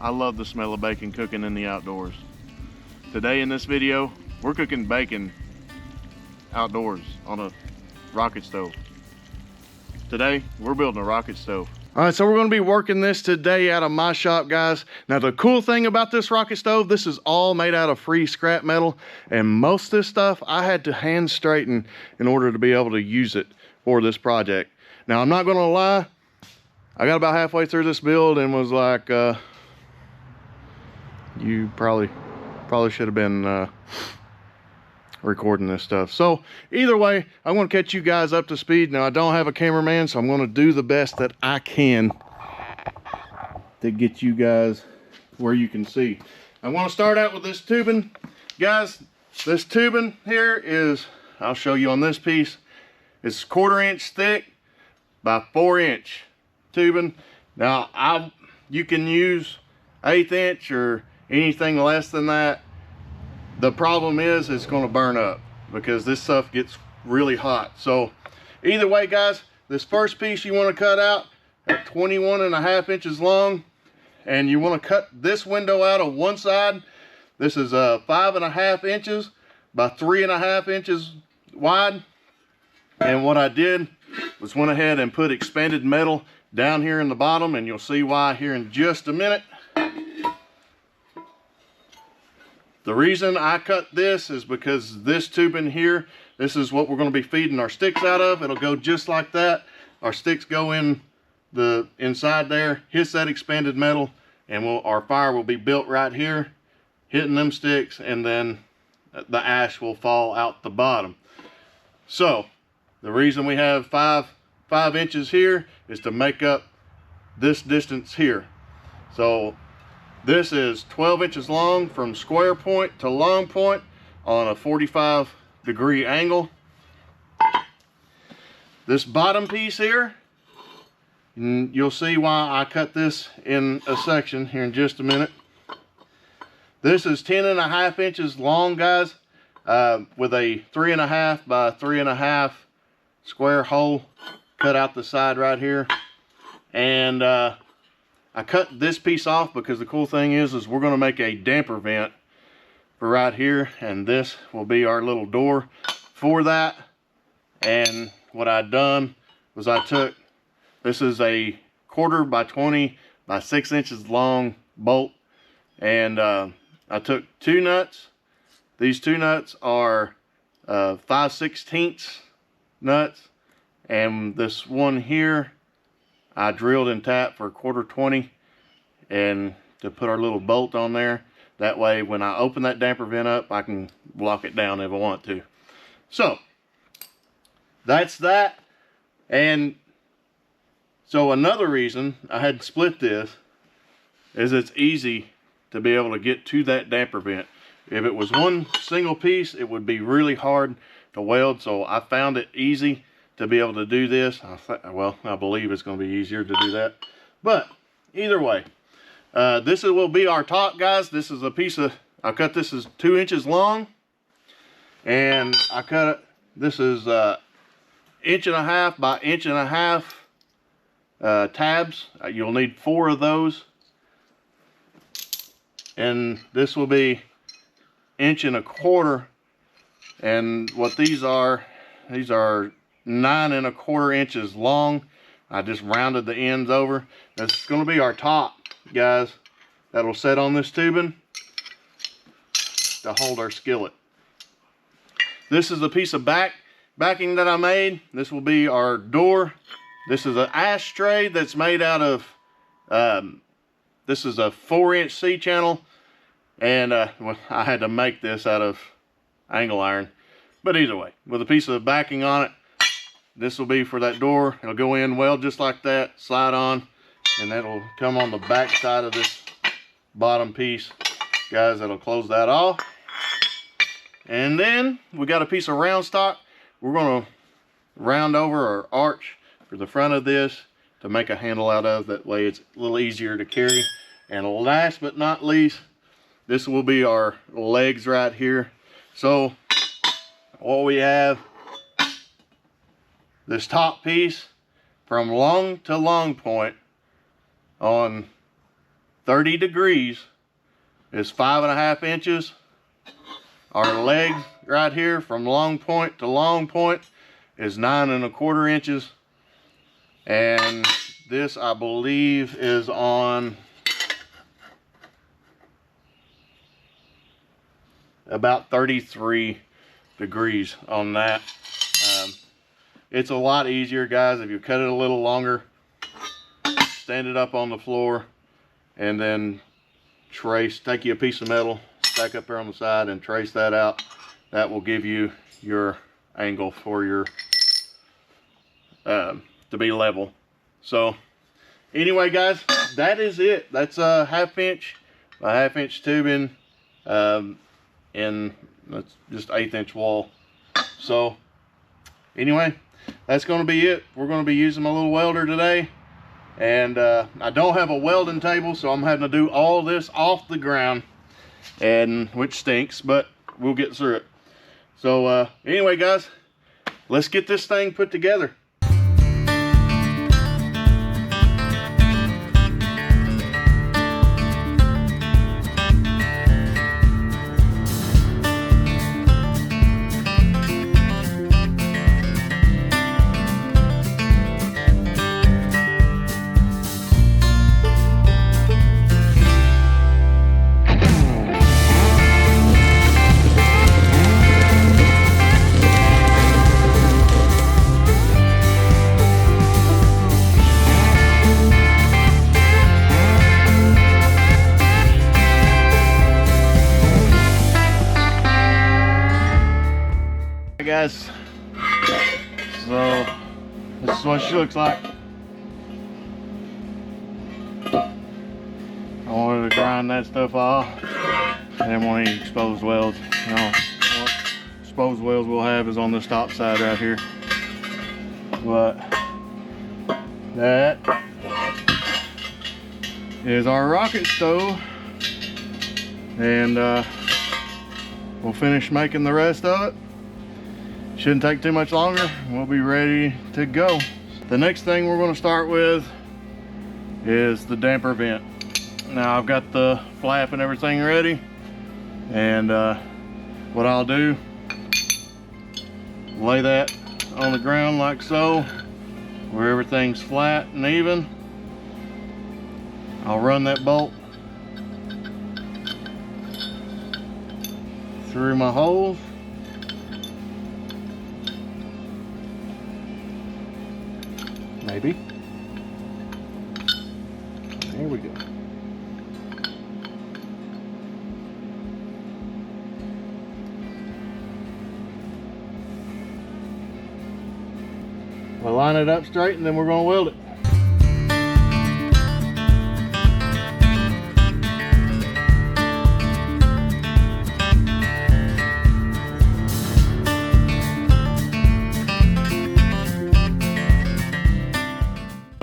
I love the smell of bacon cooking in the outdoors. Today in this video, we're cooking bacon outdoors on a rocket stove. Today, we're building a rocket stove. All right, so we're gonna be working this today out of my shop, guys. Now, the cool thing about this rocket stove, this is all made out of free scrap metal, and most of this stuff I had to hand straighten in order to be able to use it for this project. Now, I'm not gonna lie, I got about halfway through this build and was like, you probably should have been recording this stuff. So either way, I want to catch you guys up to speed. Now, I don't have a cameraman, so I'm going to do the best that I can to get you guys where you can see. I want to start out with this tubing, guys. This tubing here is, I'll show you on this piece, it's 1/4 inch thick by 4 inch tubing. Now, you can use 1/8 inch or anything less than that. The problem is it's going to burn up because this stuff gets really hot. So either way, guys, this first piece you want to cut out at 21.5 inches long, and you want to cut this window out of one side. This is 5.5 inches by 3.5 inches wide. And what I did was went ahead and put expanded metal down here in the bottom, and you'll see why here in just a minute. The reason I cut this is because this tubing here, this is what we're going to be feeding our sticks out of. It'll go just like that. Our sticks go in the inside there, hits that expanded metal, and our fire will be built right here, hitting them sticks, and then the ash will fall out the bottom. So the reason we have five inches here is to make up this distance here. So this is 12 inches long from square point to long point on a 45-degree angle. This bottom piece here, you'll see why I cut this in a section here in just a minute. This is 10.5 inches long, guys, with a 3.5 by 3.5 square hole cut out the side right here. And I cut this piece off because the cool thing is we're going to make a damper vent for right here, and this will be our little door for that. And what I've done was I took, this is a 1/4 by 20 by 6 inches long bolt, and I took 2 nuts. These 2 nuts are 5/16 nuts, and this one here I drilled and tapped for 1/4 20, and to put our little bolt on there. That way when I open that damper vent up, I can lock it down if I want to. So that's that. And so another reason I had to split this is it's easy to be able to get to that damper vent. If it was one single piece, it would be really hard to weld. So I found it easy to be able to do this. Well, I believe it's going to be easier to do that. But either way, this will be our top, guys. This is a piece of, I cut this as 2 inches long, and I cut it, this is 1.5 inches by 1.5 inches tabs. You'll need 4 of those, and this will be 1.25 inches. And what these are 9.25 inches long. I just rounded the ends over. That's going to be our top, guys. That'll set on this tubing to hold our skillet. This is a piece of backing that I made. This will be our door. This is an ashtray that's made out of, this is a 4-inch C-channel, and well, I had to make this out of angle iron. But either way, with a piece of backing on it, this will be for that door. It'll go in well just like that, slide on, and that'll come on the back side of this bottom piece. Guys, that'll close that off. And then we got a piece of round stock. We're going to round over or arch for the front of this to make a handle out of. That way it's a little easier to carry. And last but not least, this will be our legs right here. So what we have, this top piece from long to long point on 30 degrees is 5.5 inches. Our leg right here from long point to long point is 9.25 inches. And this, I believe, is on about 33 degrees on that. It's a lot easier, guys, if you cut it a little longer, stand it up on the floor, and then take you a piece of metal, stack up there on the side and trace that out. That will give you your angle for your to be level. So anyway, guys, that is it. That's a 1/2 inch tubing, and that's just 1/8 inch wall. So anyway, that's going to be it. We're going to be using my little welder today, and I don't have a welding table, so I'm having to do all this off the ground, and which stinks, but we'll get through it. So anyway, guys, let's get this thing put together. Guys, so this is what she looks like. I wanted to grind that stuff off. I didn't want any exposed welds. You know, what exposed welds we'll have is on this top side right here. But that is our rocket stove, and we'll finish making the rest of it. Shouldn't take too much longer. We'll be ready to go. The next thing we're going to start with is the damper vent. Now I've got the flap and everything ready, and what I'll do, lay that on the ground like so, where everything's flat and even. I'll run that bolt through my holes. Maybe. There we go. We'll line it up straight, and then we're going to weld it.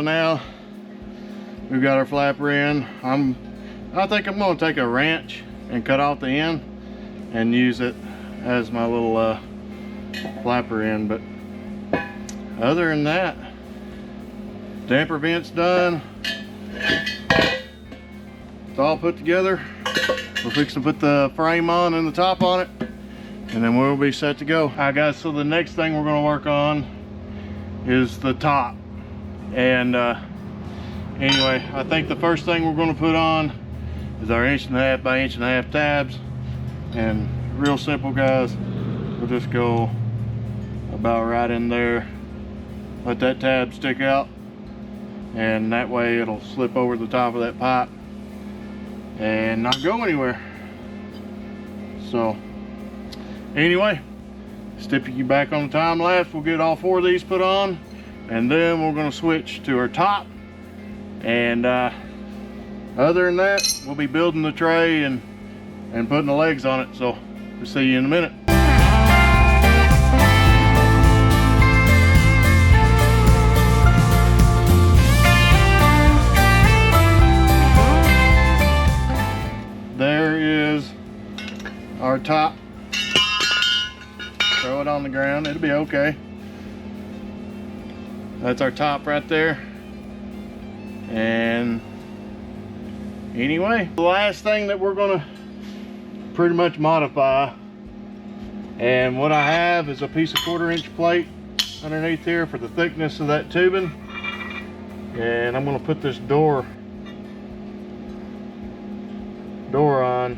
Now we've got our flapper in. I think I'm going to take a wrench and cut off the end and use it as my little flapper end. But other than that, damper vent's done. It's all put together. We're fixing to put the frame on and the top on it, and then we'll be set to go. All right, guys, so the next thing we're going to work on is the top. And anyway, I think the first thing we're going to put on is our 1.5 by 1.5 tabs. And real simple, guys, we'll just go about right in there, let that tab stick out, and that way it'll slip over the top of that pipe and not go anywhere. So anyway, step you back on the time lapse, we'll get all 4 of these put on, and then we're going to switch to our top. And other than that, we'll be building the tray and putting the legs on it. So we'll see you in a minute. There is our top. Throw it on the ground, it'll be okay. That's our top right there. And Anyway, the last thing that we're gonna pretty much modify, and what I have is a piece of 1/4-inch plate underneath here for the thickness of that tubing, and I'm gonna put this door on,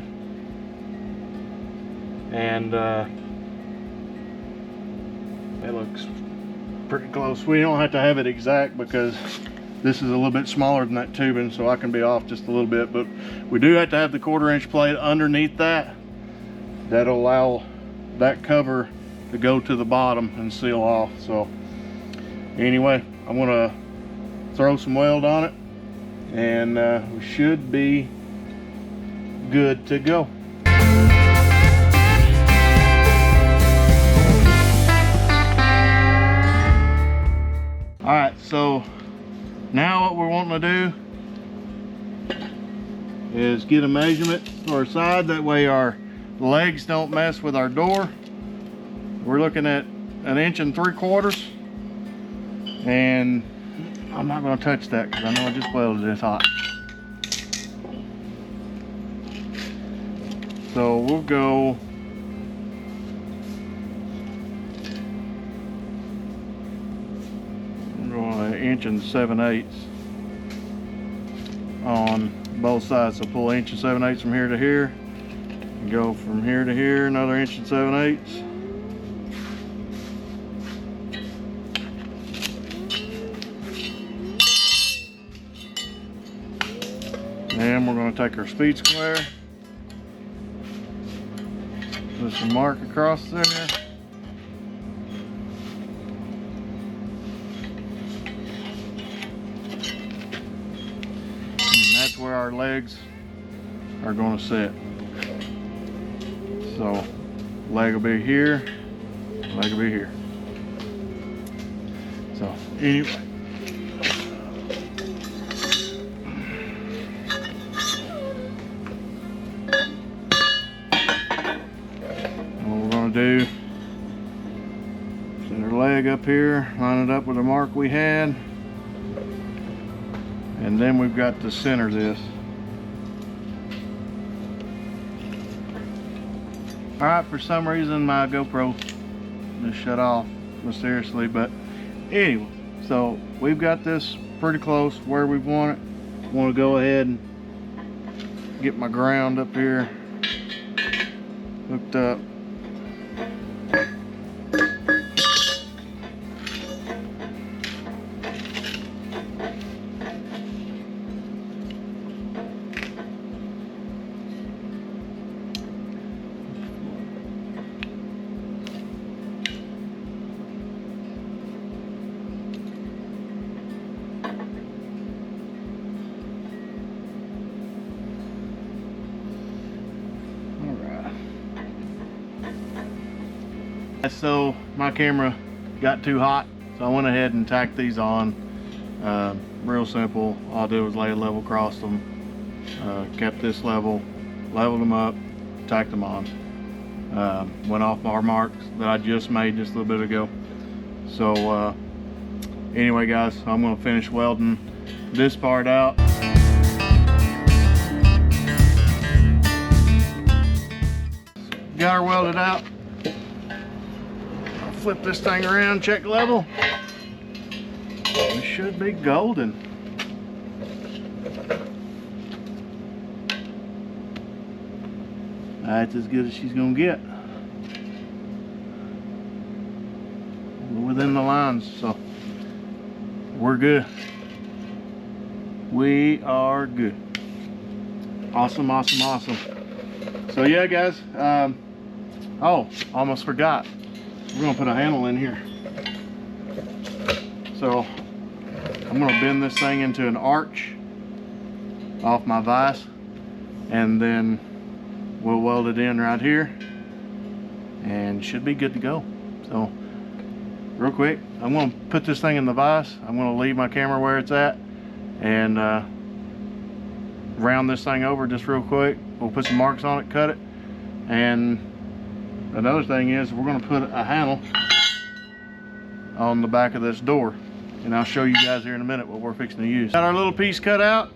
and it looks pretty close. We don't have to have it exact because this is a little bit smaller than that tubing, so I can be off just a little bit, but we do have to have the 1/4-inch plate underneath that. That'll allow that cover to go to the bottom and seal off. So anyway, I'm gonna throw some weld on it, and we should be good to go. All right, so now what we're wanting to do is get a measurement for our side. That way our legs don't mess with our door. We're looking at 1 3/4 inches. And I'm not going to touch that because I know I just welded this hot. So we'll go an 1 7/8 on both sides. So pull 1 7/8 from here to here, and go from here to here another 1 7/8. And we're going to take our speed square, put some mark across there. That's where our legs are going to sit. So leg will be here, leg will be here. So anyway, what we're going to do, set our leg up here, line it up with the mark we had. And then we've got to center this. Alright, for some reason my GoPro just shut off mysteriously, but anyway, so we've got this pretty close where we want it. I want to go ahead and get my ground up here hooked up. So my camera got too hot, so I went ahead and tacked these on. Real simple. All I did was lay a level across them, kept this level, leveled them up, tacked them on. Went off our marks that I just made just a little bit ago. So anyway guys, I'm going to finish welding this part out. Got her welded out. Flip this thing around, check level. We should be golden. That's as good as she's gonna get. We're within the lines, so we're good. We are good. Awesome, awesome, awesome. So yeah guys, oh, almost forgot. We're gonna put a handle in here. So I'm gonna bend this thing into an arch off my vise, and then we'll weld it in right here and should be good to go. So real quick, I'm gonna put this thing in the vise. I'm gonna leave my camera where it's at and round this thing over just real quick. We'll put some marks on it, cut it, and another thing is we're going to put a handle on the back of this door, and I'll show you guys here in a minute what we're fixing to use. Got our little piece cut out.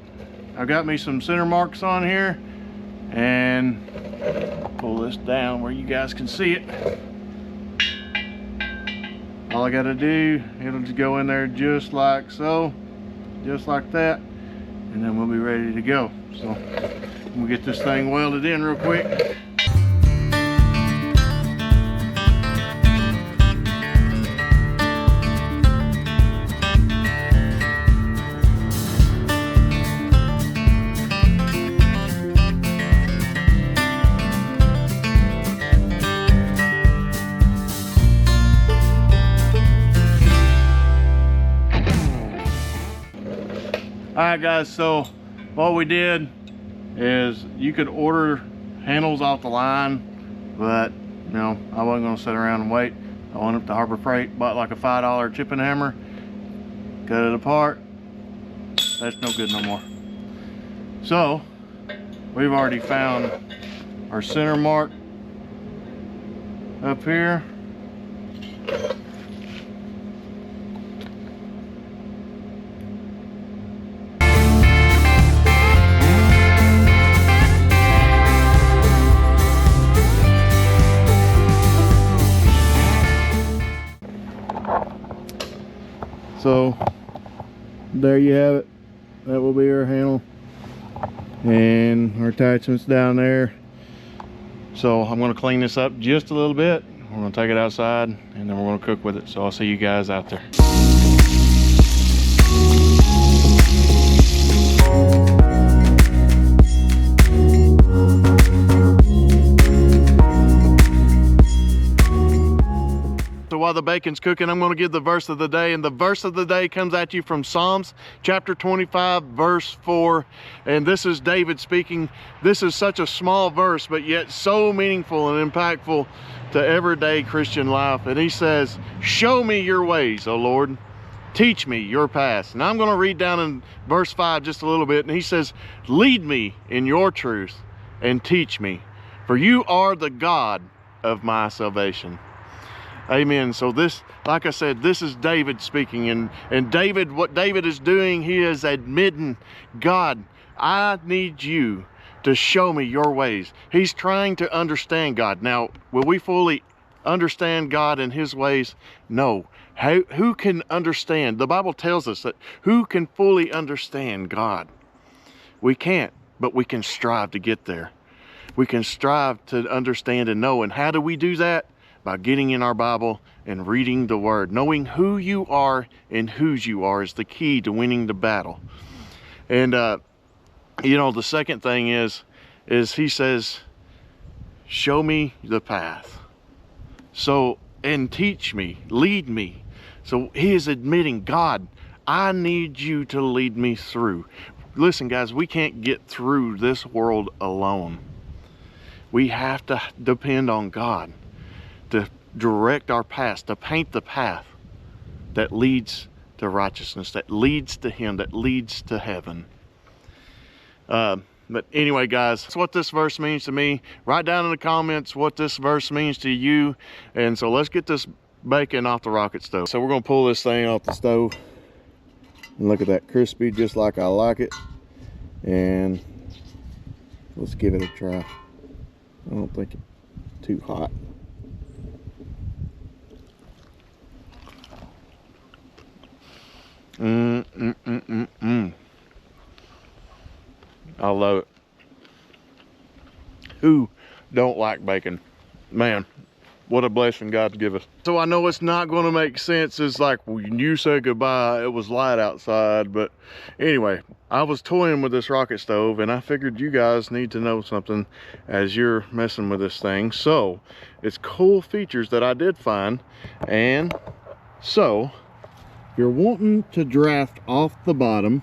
I've got me some center marks on here, and pull this down where you guys can see it. All I gotta do, it'll just go in there just like so, just like that, and then we'll be ready to go. So we'll get this thing welded in real quick. Alright guys, so what we did is you could order handles off the line, but you know, I wasn't going to sit around and wait. I went up to Harbor Freight, bought like a $5 chipping hammer, cut it apart. That's no good no more. So we've already found our center mark up here. So there you have it. That will be our handle and our attachments down there. So I'm going to clean this up just a little bit. We're going to take it outside and then we're going to cook with it. So I'll see you guys out there. While the bacon's cooking, I'm going to give the verse of the day, and the verse of the day comes at you from Psalms chapter 25 verse 4, and this is David speaking. This is such a small verse, but yet so meaningful and impactful to everyday Christian life. And he says, "Show me your ways, O Lord, teach me your paths." And I'm going to read down in verse 5 just a little bit, and he says, "Lead me in your truth and teach me, for you are the God of my salvation." Amen. So this, like I said, this is David speaking, and David, what David is doing, he is admitting, God, I need you to show me your ways. He's trying to understand God. Now, will we fully understand God and his ways? No. Who can understand? The Bible tells us that who can fully understand God? We can't, but we can strive to get there. We can strive to understand and know. And how do we do that? By getting in our Bible and reading the Word. Knowing who you are and whose you are is the key to winning the battle. And you know, the second thing is he says, show me the path. So, and teach me, lead me. So he is admitting, God, I need you to lead me through. Listen guys, we can't get through this world alone. We have to depend on God to direct our path, to paint the path that leads to righteousness, that leads to him, that leads to heaven. But anyway guys, that's what this verse means to me. Write down in the comments what this verse means to you. And so let's get this bacon off the rocket stove. So we're going to pull this thing off the stove, and look at that, crispy just like I like it. And let's give it a try. I don't think it's too hot. I love it. Who don't like bacon? Man, what a blessing God's give us. So I know it's not going to make sense. It's like when you said goodbye, it was light outside. But anyway, I was toying with this rocket stove, and I figured you guys need to know something as you're messing with this thing. So it's cool features that I did find. And so you're wanting to draft off the bottom,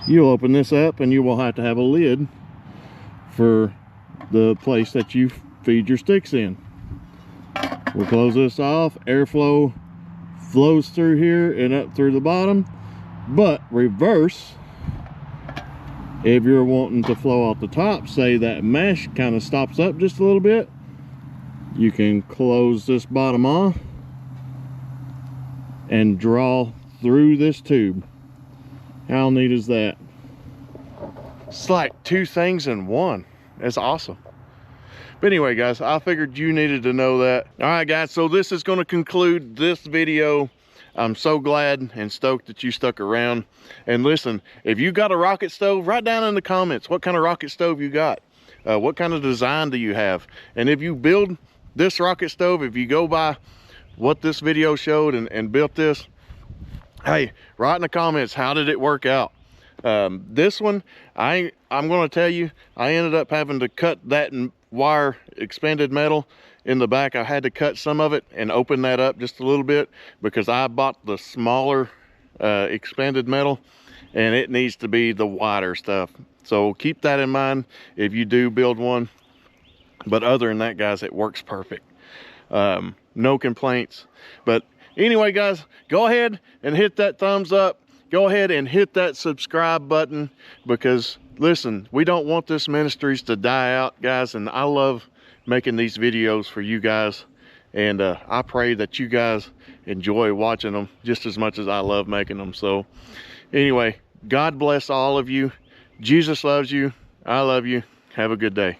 you'll open this up and you will have to have a lid for the place that you feed your sticks in. We'll close this off. Airflow flows through here and up through the bottom, but reverse, if you're wanting to flow off the top, say that mesh kind of stops up just a little bit, you can close this bottom off and draw through this tube. How neat is that? It's like two things in one. That's awesome. But anyway, guys, I figured you needed to know that. All right, guys, so this is going to conclude this video. I'm so glad and stoked that you stuck around. And listen, if you got a rocket stove, write down in the comments what kind of rocket stove you got. What kind of design do you have? And if you build this rocket stove, if you go by what this video showed and built this, hey, write in the comments, how did it work out? This one, I'm going to tell you, I ended up having to cut that wire expanded metal in the back. I had to cut some of it and open that up just a little bit because I bought the smaller expanded metal, and it needs to be the wider stuff. So keep that in mind if you do build one. But other than that, guys, it works perfect. No complaints. But anyway, guys, go ahead and hit that thumbs up. Go ahead and hit that subscribe button, because listen, we don't want this ministries to die out, guys. And I love making these videos for you guys. And I pray that you guys enjoy watching them just as much as I love making them. So anyway, God bless all of you. Jesus loves you. I love you. Have a good day.